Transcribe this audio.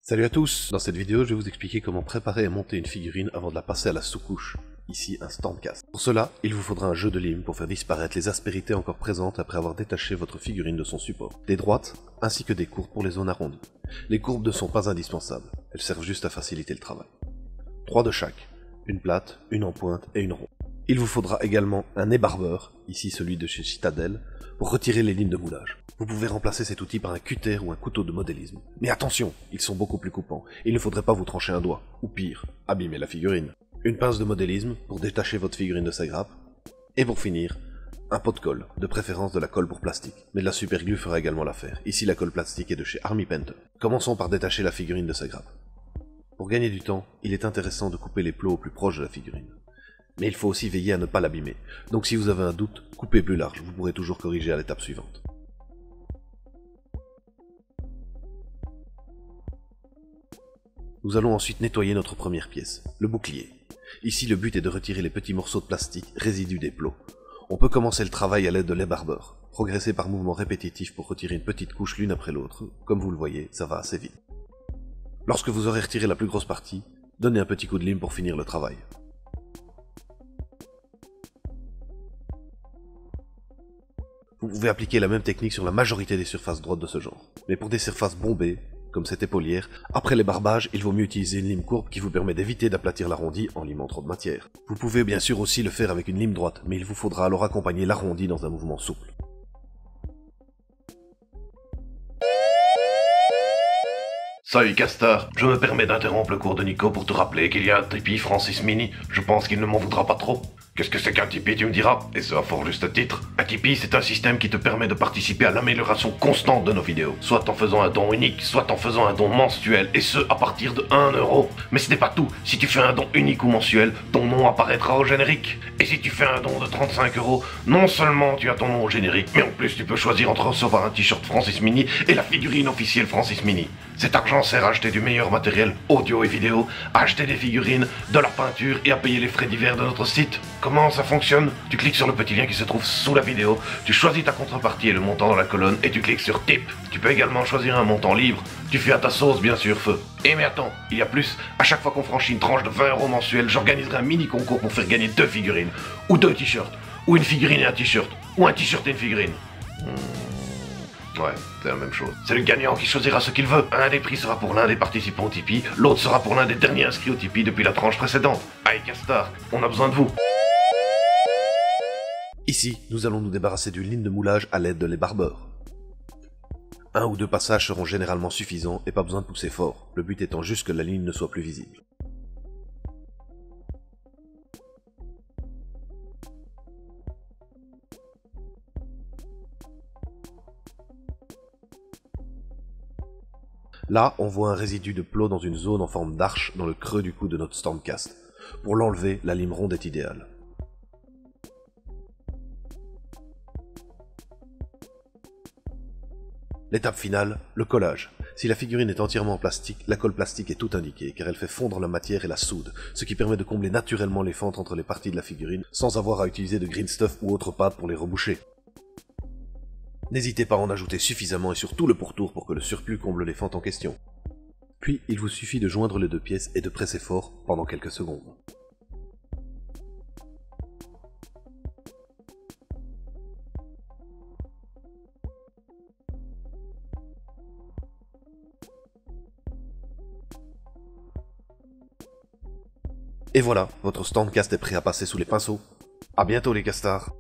Salut à tous! Dans cette vidéo, je vais vous expliquer comment préparer et monter une figurine avant de la passer à la sous-couche, ici un standcast. Pour cela, il vous faudra un jeu de lime pour faire disparaître les aspérités encore présentes après avoir détaché votre figurine de son support. Des droites, ainsi que des courbes pour les zones arrondies. Les courbes ne sont pas indispensables, elles servent juste à faciliter le travail. 3 de chaque, une plate, une en pointe et une ronde. Il vous faudra également un ébarbeur, ici celui de chez Citadel, pour retirer les lignes de moulage. Vous pouvez remplacer cet outil par un cutter ou un couteau de modélisme. Mais attention, ils sont beaucoup plus coupants. Il ne faudrait pas vous trancher un doigt, ou pire, abîmer la figurine. Une pince de modélisme pour détacher votre figurine de sa grappe. Et pour finir, un pot de colle, de préférence de la colle pour plastique. Mais de la superglue fera également l'affaire. Ici la colle plastique est de chez Army Painter. Commençons par détacher la figurine de sa grappe. Pour gagner du temps, il est intéressant de couper les plots au plus proche de la figurine. Mais il faut aussi veiller à ne pas l'abîmer. Donc si vous avez un doute, coupez plus large, vous pourrez toujours corriger à l'étape suivante. Nous allons ensuite nettoyer notre première pièce, le bouclier. Ici le but est de retirer les petits morceaux de plastique résidus des plots. On peut commencer le travail à l'aide de l'ébarbeur. Progressez par mouvements répétitifs pour retirer une petite couche l'une après l'autre. Comme vous le voyez, ça va assez vite. Lorsque vous aurez retiré la plus grosse partie, donnez un petit coup de lime pour finir le travail. Vous pouvez appliquer la même technique sur la majorité des surfaces droites de ce genre. Mais pour des surfaces bombées, comme cette épaulière, après les barbages, il vaut mieux utiliser une lime courbe qui vous permet d'éviter d'aplatir l'arrondi en limant trop de matière. Vous pouvez bien sûr aussi le faire avec une lime droite, mais il vous faudra alors accompagner l'arrondi dans un mouvement souple. Salut Castor, je me permets d'interrompre le cours de Nico pour te rappeler qu'il y a un Tipeee Francis Mini. Je pense qu'il ne m'en voudra pas trop. Qu'est-ce que c'est qu'un Tipeee, tu me diras? Et ce à fort juste titre. Un Tipeee, c'est un système qui te permet de participer à l'amélioration constante de nos vidéos. Soit en faisant un don unique, soit en faisant un don mensuel, et ce à partir de 1€. Mais ce n'est pas tout. Si tu fais un don unique ou mensuel, ton nom apparaîtra au générique. Et si tu fais un don de 35€, non seulement tu as ton nom au générique, mais en plus tu peux choisir entre recevoir un t-shirt Francis Mini et la figurine officielle Francis Mini. Cet argent sert à acheter du meilleur matériel audio et vidéo, à acheter des figurines, de la peinture et à payer les frais divers de notre site. Comment ça fonctionne? Tu cliques sur le petit lien qui se trouve sous la vidéo, tu choisis ta contrepartie et le montant dans la colonne et tu cliques sur Tip. Tu peux également choisir un montant libre, tu fais à ta sauce bien sûr feu. Et mais attends, il y a plus, à chaque fois qu'on franchit une tranche de 20€ mensuel, j'organiserai un mini concours pour faire gagner 2 figurines, ou 2 t-shirts, ou une figurine et un t-shirt, ou un t-shirt et une figurine. Ouais, c'est la même chose. C'est le gagnant qui choisira ce qu'il veut. Un des prix sera pour l'un des participants au Tipeee, l'autre sera pour l'un des derniers inscrits au Tipeee depuis la tranche précédente. Allez Castor, on a besoin de vous. Ici, nous allons nous débarrasser d'une ligne de moulage à l'aide de l'ébarbeur. 1 ou 2 passages seront généralement suffisants et pas besoin de pousser fort, le but étant juste que la ligne ne soit plus visible. Là, on voit un résidu de plot dans une zone en forme d'arche dans le creux du cou de notre standcast. Pour l'enlever, la lime ronde est idéale. L'étape finale, le collage. Si la figurine est entièrement en plastique, la colle plastique est tout indiquée car elle fait fondre la matière et la soude, ce qui permet de combler naturellement les fentes entre les parties de la figurine sans avoir à utiliser de green stuff ou autre pâte pour les reboucher. N'hésitez pas à en ajouter suffisamment et surtout le pourtour pour que le surplus comble les fentes en question. Puis, il vous suffit de joindre les deux pièces et de presser fort pendant quelques secondes. Et voilà, votre standcast est prêt à passer sous les pinceaux. À bientôt les castars.